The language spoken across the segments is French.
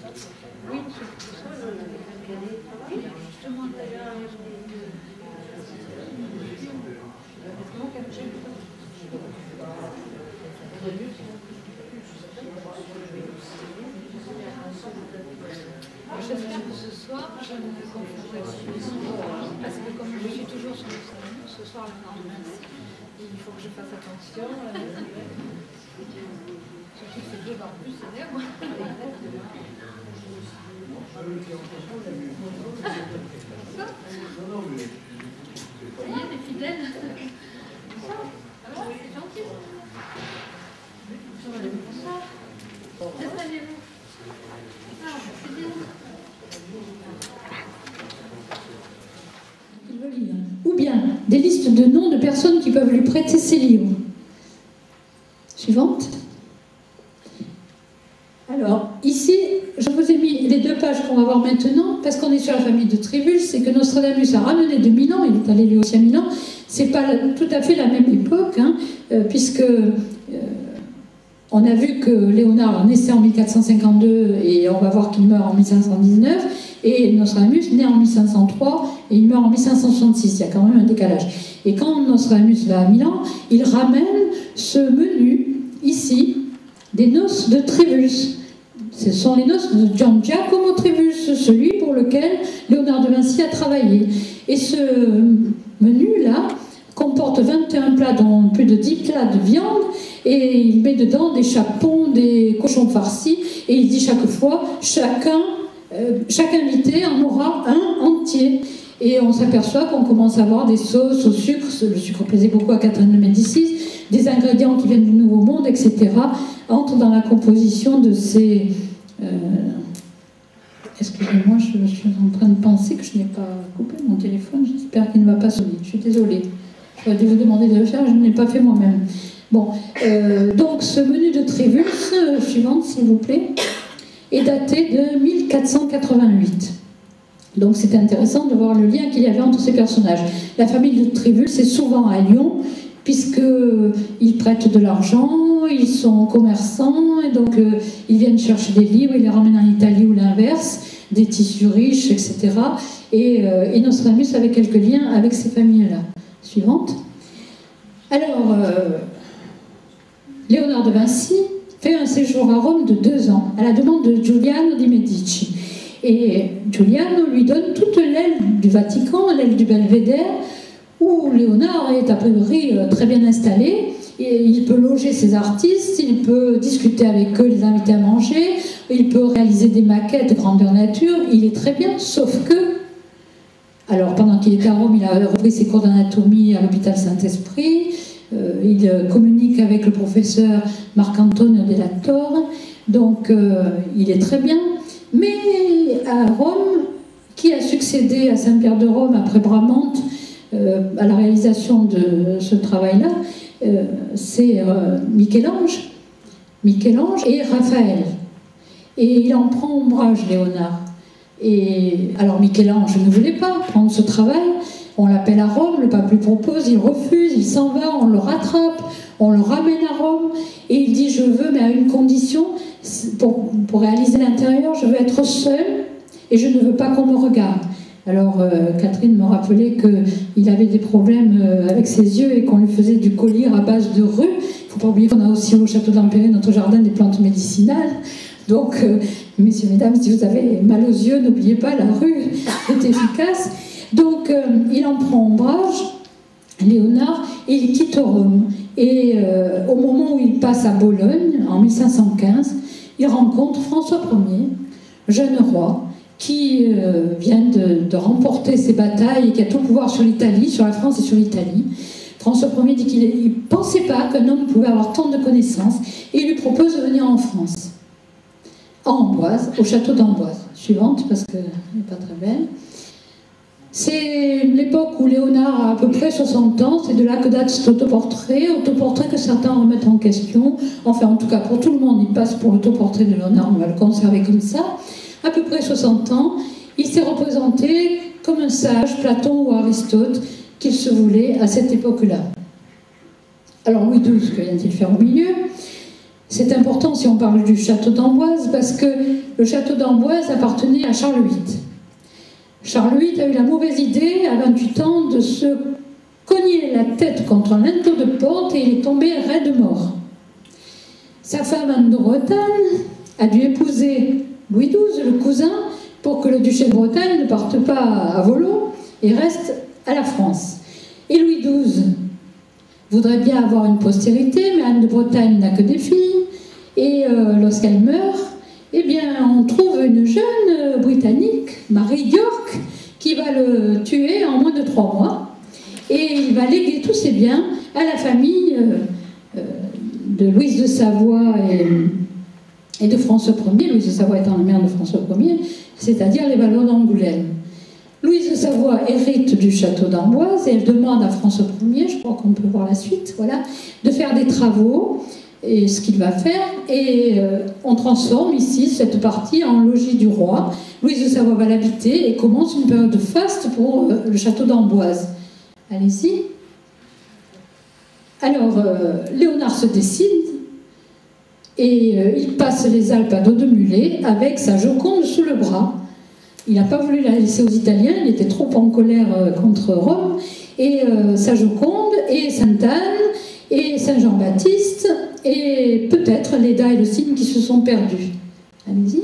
Oui, c'est ça, justement, ce soir, je ne confondrai pas parce que comme je suis toujours sur le salon, ce soir le lendemain, il faut que je fasse attention. Surtout que c'est 2 ans plus, c'est bien, moi. Ça y est, t'es fidèle. Ça, alors, c'est gentil. Bonsoir. Installez-vous. Ah, c'est bien. Ou bien des listes de noms de personnes qui peuvent lui prêter ses livres. Suivante. Alors, ici, je vous ai mis les 2 pages qu'on va voir maintenant, parce qu'on est sur la famille de Trévulles, c'est que Nostradamus a ramené de Milan, il est allé lui aussi à Milan, c'est pas tout à fait la même époque, hein, puisque on a vu que Léonard naissait en 1452 et on va voir qu'il meurt en 1519, et Nostradamus naît en 1503 et il meurt en 1566, il y a quand même un décalage. Et quand Nostradamus va à Milan, il ramène ce menu, ici, des noces de Trévulles. Ce sont les noces de Gian Giacomo Trévulles, celui pour lequel Léonard de Vinci a travaillé. Et ce menu-là comporte 21 plats, dont plus de 10 plats de viande, et il met dedans des chapons, des cochons farcis, et il dit chaque fois, chaque invité en aura un entier. Et on s'aperçoit qu'on commence à avoir des sauces au sucre, le sucre plaisait beaucoup à Catherine de Médicis, des ingrédients qui viennent du Nouveau Monde, etc., entrent dans la composition de ces... Excusez-moi, je suis en train de penser que je n'ai pas coupé mon téléphone, j'espère qu'il ne va pas sonner, je suis désolée. J'aurais dû vous demander de le faire, je ne l'ai pas fait moi-même. Bon, donc ce menu de Trévulles, suivante s'il vous plaît, est daté de 1488. Donc c'est intéressant de voir le lien qu'il y avait entre ces personnages. La famille de Trévulles, c'est souvent à Lyon, puisqu'ils prêtent de l'argent, ils sont commerçants, et donc ils viennent chercher des livres, ils les ramènent en Italie ou l'inverse, des tissus riches, etc. Et Nostradamus avait quelques liens avec ces familles-là. Suivante. Alors, Léonard de Vinci fait un séjour à Rome de 2 ans, à la demande de Giuliano di Medici. Et Giuliano lui donne toute l'aile du Vatican, l'aile du Belvédère, où Léonard est a priori très bien installé, et il peut loger ses artistes, il peut discuter avec eux, les inviter à manger, il peut réaliser des maquettes grandeur nature, il est très bien, sauf que, alors pendant qu'il était à Rome, il a repris ses cours d'anatomie à l'hôpital Saint-Esprit, il communique avec le professeur Marc-Antonio della Torre, donc il est très bien, mais à Rome, qui a succédé à Saint-Pierre de Rome après Bramante, à la réalisation de ce travail-là, c'est Michel-Ange et Raphaël. Et il en prend ombrage, Léonard. Et alors Michel-Ange ne voulait pas prendre ce travail, on l'appelle à Rome, le pape lui propose, il refuse, il s'en va, on le rattrape, on le ramène à Rome, et il dit je veux, mais à une condition, pour réaliser l'intérieur, je veux être seul, et je ne veux pas qu'on me regarde. Alors Catherine me rappelait qu'il avait des problèmes avec ses yeux et qu'on lui faisait du collier à base de rue. Il ne faut pas oublier qu'on a aussi au château d'Empéré, notre jardin, des plantes médicinales. Donc, messieurs, mesdames, si vous avez mal aux yeux, n'oubliez pas, la rue est efficace. Donc, il en prend ombrage, Léonard, et il quitte Rome. Et au moment où il passe à Bologne, en 1515, il rencontre François Ier, jeune roi, qui vient de remporter ses batailles et qui a tout le pouvoir sur l'Italie, sur la France et sur l'Italie. François Ier dit qu'il ne pensait pas qu'un homme pouvait avoir tant de connaissances et il lui propose de venir en France, à Amboise, au château d'Amboise. Suivante, parce qu'elle n'est pas très belle. C'est l'époque où Léonard a à peu près 60 ans, c'est de là que date cet autoportrait que certains remettent en question. Enfin, en tout cas, pour tout le monde, il passe pour l'autoportrait de Léonard, on va le conserver comme ça. À peu près 60 ans, il s'est représenté comme un sage, Platon ou Aristote, qu'il se voulait à cette époque-là. Alors Louis XII, que vient-il faire au milieu? C'est important si on parle du château d'Amboise, parce que le château d'Amboise appartenait à Charles VIII. Charles VIII a eu la mauvaise idée, à 28 ans, de se cogner la tête contre un linteau de porte et il est tombé raide mort. Sa femme Anne de Bretagne a dû épouser Louis XII, le cousin, pour que le duché de Bretagne ne parte pas à volo et reste à la France. Et Louis XII voudrait bien avoir une postérité, mais Anne de Bretagne n'a que des filles, et lorsqu'elle meurt, eh bien, on trouve une jeune Britannique, Marie d'York, qui va le tuer en moins de 3 mois, et il va léguer tous ses biens à la famille de Louise de Savoie et de François Ier, Louise de Savoie étant la mère de François Ier, c'est-à-dire les Valois d'Angoulême. Louise de Savoie hérite du château d'Amboise et elle demande à François Ier, je crois qu'on peut voir la suite, voilà, de faire des travaux, et ce qu'il va faire, et on transforme ici cette partie en logis du roi. Louise de Savoie va l'habiter et commence une période de faste pour le château d'Amboise. Allez-y. Alors, Léonard se décide et il passe les Alpes à dos de mulet avec sa Joconde sous le bras. Il n'a pas voulu la laisser aux Italiens, il était trop en colère contre Rome. Et sa Joconde, et Sainte-Anne, et Saint-Jean-Baptiste, et peut-être Léda et le Cygne qui se sont perdus. Allez-y.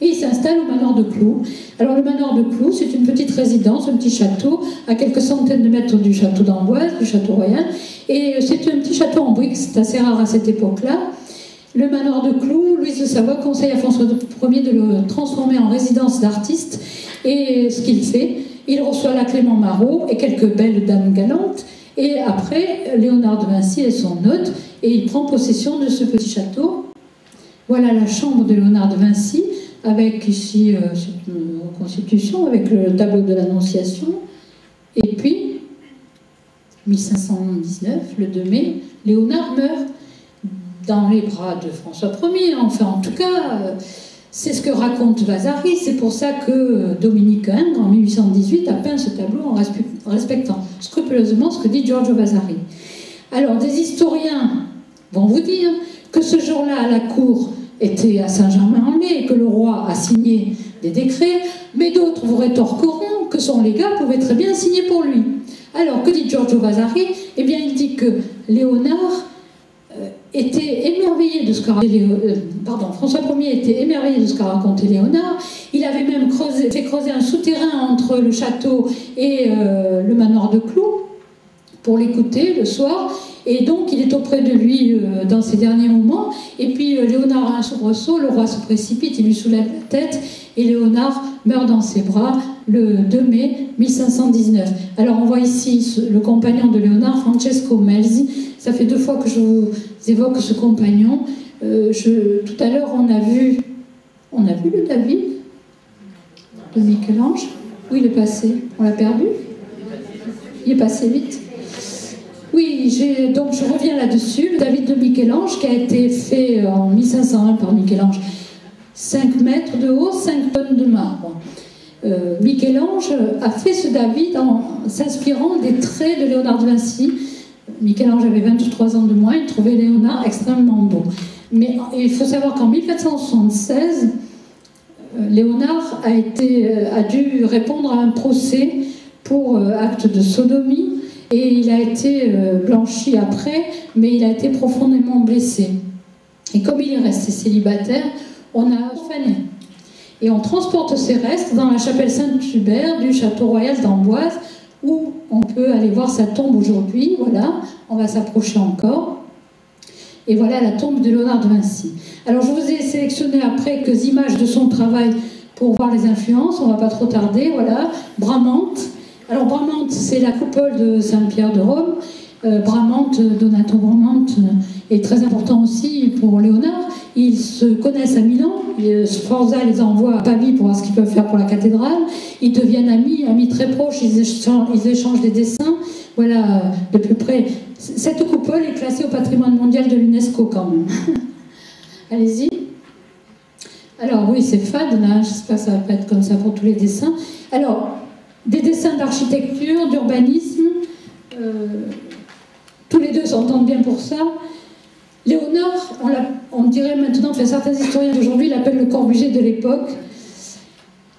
Et il s'installe au manoir de Cloux. Alors le manoir de Cloux, c'est une petite résidence, un petit château, à quelques centaines de mètres du château d'Amboise, du château royal. Et c'est un petit château en briques, c'est assez rare à cette époque-là. Le manoir de Cloux, Louise de Savoie conseille à François Ier de le transformer en résidence d'artiste. Et ce qu'il fait, il reçoit la Clément Marot et quelques belles dames galantes. Et après, Léonard de Vinci est son hôte et il prend possession de ce petit château. Voilà la chambre de Léonard de Vinci, avec ici cette reconstitution, avec le tableau de l'Annonciation. Et puis, 1519, le 2 mai, Léonard meurt dans les bras de François Ier. Enfin, en tout cas, c'est ce que raconte Vasari. C'est pour ça que Dominique Ingres, en 1818, a peint ce tableau en respectant scrupuleusement ce que dit Giorgio Vasari. Alors, des historiens vont vous dire que ce jour-là, à la cour, était à Saint-Germain-en-Laye et que le roi a signé des décrets, mais d'autres vous rétorqueront que son légat pouvait très bien signer pour lui. Alors, que dit Giorgio Vasari? Eh bien, il dit que Léonard était émerveillé de ce qu'a François Ier était émerveillé de ce qu'a raconté Léonard. Il avait même fait creuser un souterrain entre le château et le manoir de Cloux pour l'écouter le soir. Et donc, il est auprès de lui dans ses derniers moments. Et puis, Léonard a un soubresaut, le roi se précipite, il lui soulève la tête, et Léonard meurt dans ses bras le 2 mai 1519. Alors, on voit ici le compagnon de Léonard, Francesco Melzi. Ça fait 2 fois que je vous évoque ce compagnon. Tout à l'heure, on a vu le David de Michel-Ange. Où il est passé? On l'a perdu? Il est passé vite. Oui, donc je reviens là-dessus. Le David de Michel-Ange qui a été fait en 1501 par Michel-Ange. 5 mètres de haut, 5 tonnes de marbre. Michel-Ange a fait ce David en s'inspirant des traits de Léonard de Vinci. Michel-Ange avait 23 ans de moins, il trouvait Léonard extrêmement beau. Mais il faut savoir qu'en 1476, Léonard a dû répondre à un procès pour acte de sodomie et il a été blanchi après, mais il a été profondément blessé. Et comme il est resté célibataire, on a orphané. Et on transporte ses restes dans la chapelle Saint-Hubert du château royal d'Amboise, où on peut aller voir sa tombe aujourd'hui. Voilà, on va s'approcher encore. Et voilà la tombe de Léonard de Vinci. Alors je vous ai sélectionné après quelques images de son travail pour voir les influences, on ne va pas trop tarder. Voilà, Bramante. Alors Bramante, c'est la coupole de Saint-Pierre de Rome. Bramante, Donato Bramante est très important aussi pour Léonard. Ils se connaissent à Milan. Sforza les envoie à Pavie pour voir ce qu'ils peuvent faire pour la cathédrale. Ils deviennent amis très proches. Ils échangent des dessins. Voilà, de plus près. Cette coupole est classée au patrimoine mondial de l'UNESCO quand même. Allez-y. Alors oui, c'est fade, là. J'espère que ça ne va pas être comme ça pour tous les dessins. Alors, des dessins Léonard, on dirait maintenant, enfin, certains historiens d'aujourd'hui l'appellent le Corbusier de l'époque.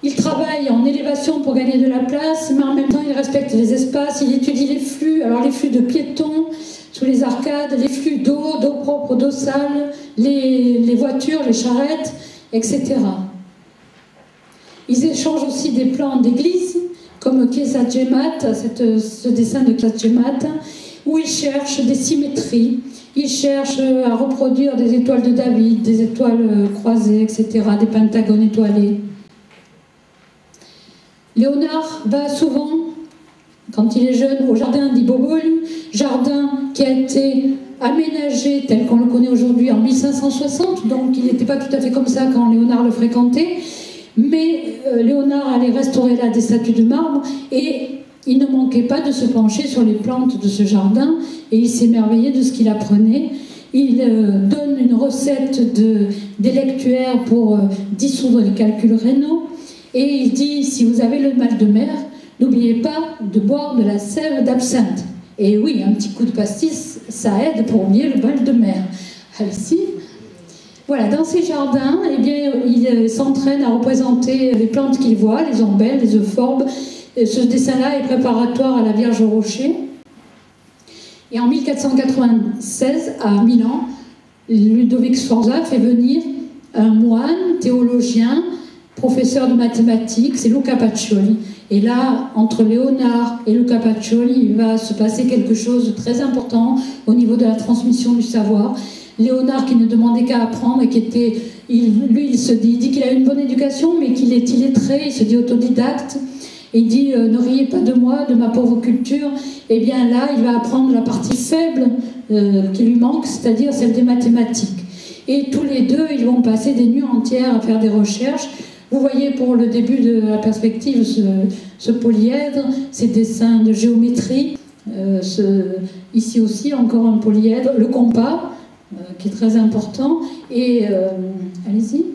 Il travaille en élévation pour gagner de la place, mais en même temps il respecte les espaces, il étudie les flux, alors les flux de piétons sous les arcades, les flux d'eau propre, d'eau sale, les voitures, les charrettes, etc. Ils échangent aussi des plans d'église, comme Chiesa Gemat, ce dessin de Chiesa Gemat, où ils cherchent des symétries, ils cherchent à reproduire des étoiles de David, des étoiles croisées, etc., des pentagones étoilés. Léonard va souvent, quand il est jeune, au jardin d'Ibobol, jardin qui a été aménagé tel qu'on le connaît aujourd'hui en 1560, donc il n'était pas tout à fait comme ça quand Léonard le fréquentait, mais Léonard allait restaurer là des statues de marbre et il ne manquait pas de se pencher sur les plantes de ce jardin et il s'émerveillait de ce qu'il apprenait. Il donne une recette d'électuaire pour dissoudre les calculs rénaux. Et il dit, si vous avez le mal de mer, n'oubliez pas de boire de la sève d'absinthe. Et oui, un petit coup de pastis, ça aide pour oublier le mal de mer. Ainsi, voilà, dans ces jardins, eh bien, il s'entraîne à représenter les plantes qu'il voit, les ombelles, les euphorbes. Et ce dessin-là est préparatoire à la Vierge au Rocher. Et en 1496, à Milan, Ludovic Sforza fait venir un moine, théologien, professeur de mathématiques, c'est Luca Pacioli. Et là, entre Léonard et Luca Pacioli, il va se passer quelque chose de très important au niveau de la transmission du savoir. Léonard qui ne demandait qu'à apprendre et qui était... il dit qu'il a une bonne éducation, mais qu'il est illettré, il se dit autodidacte. Et il dit, ne riez pas de moi, de ma pauvre culture. Et bien là, il va apprendre la partie faible qui lui manque, c'est-à-dire celle des mathématiques. Et tous les deux, ils vont passer des nuits entières à faire des recherches. Vous voyez pour le début de la perspective ce polyèdre, ces dessins de géométrie, ici aussi encore un polyèdre, le compas, qui est très important, et allez-y.